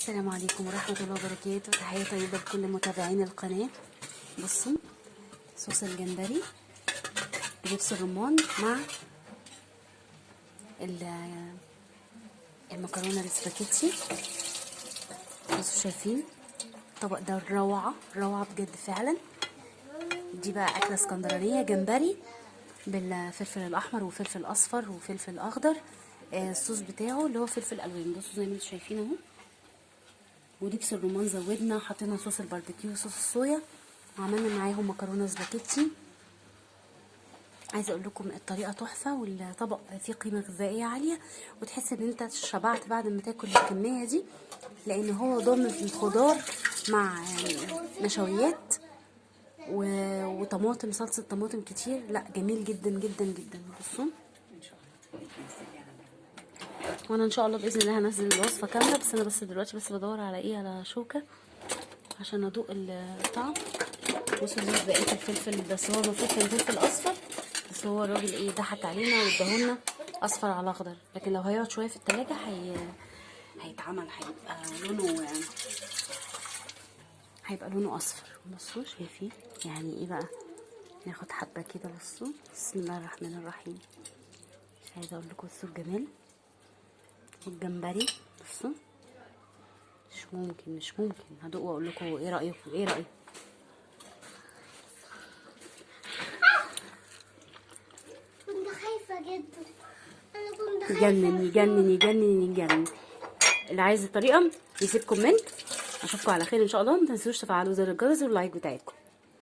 السلام عليكم ورحمة الله وبركاته. تحية طيبة لكل متابعين القناة. بصوا صوص الجمبري بدبس الرمان مع المكرونة السباكيتي. بصوا شايفين الطبق ده روعة روعة بجد فعلا. دي بقى أكلة اسكندرانية، جمبري بالفلفل الأحمر وفلفل أصفر وفلفل أخضر. الصوص بتاعه اللي هو فلفل ألوان. بصوا زي ما انتم شايفين اهو. ودبس الرمان زودنا، حطينا صوص الباربيكيو وصوص الصويا، وعملنا معاهم مكرونه سباكيتي. عايزه اقول لكم الطريقه تحفه، والطبق فيه قيمه غذائيه عاليه، وتحس ان انت شبعت بعد ما تاكل الكميه دي، لان هو ضامن في الخضار مع نشويات وطماطم، صلصه طماطم كتير. لا جميل جدا جدا جدا. بصوا وانا ان شاء الله باذن الله هنزل الوصفه كامله، بس انا دلوقتي بدور على ايه، على شوكه عشان ادوق الطعم. بصوا دي بقيه الفلفل، بس هو المفروض كان فلفل اصفر، بس هو الراجل ايه ضحك علينا واداهولنا اصفر على اخضر، لكن لو هيقعد شويه في التلاجة هيتعمل، هيبقى لونه اصفر. بصوا شايفين يعني ايه بقى. ناخد حبه كده. بصوا بسم الله الرحمن الرحيم. مش عايزه اقول لكم بصوا الجمال والجمبري. بصوا مش ممكن هدوق واقول لكم ايه رايكم. كنت خايفة جدا. أنا كنت خايفة. يجنن. اللي عايز الطريقة يسيب كومنت. اشوفكم على خير ان شاء الله. ما تنسوش تفعلوا زر الجرس واللايك بتاعتكم.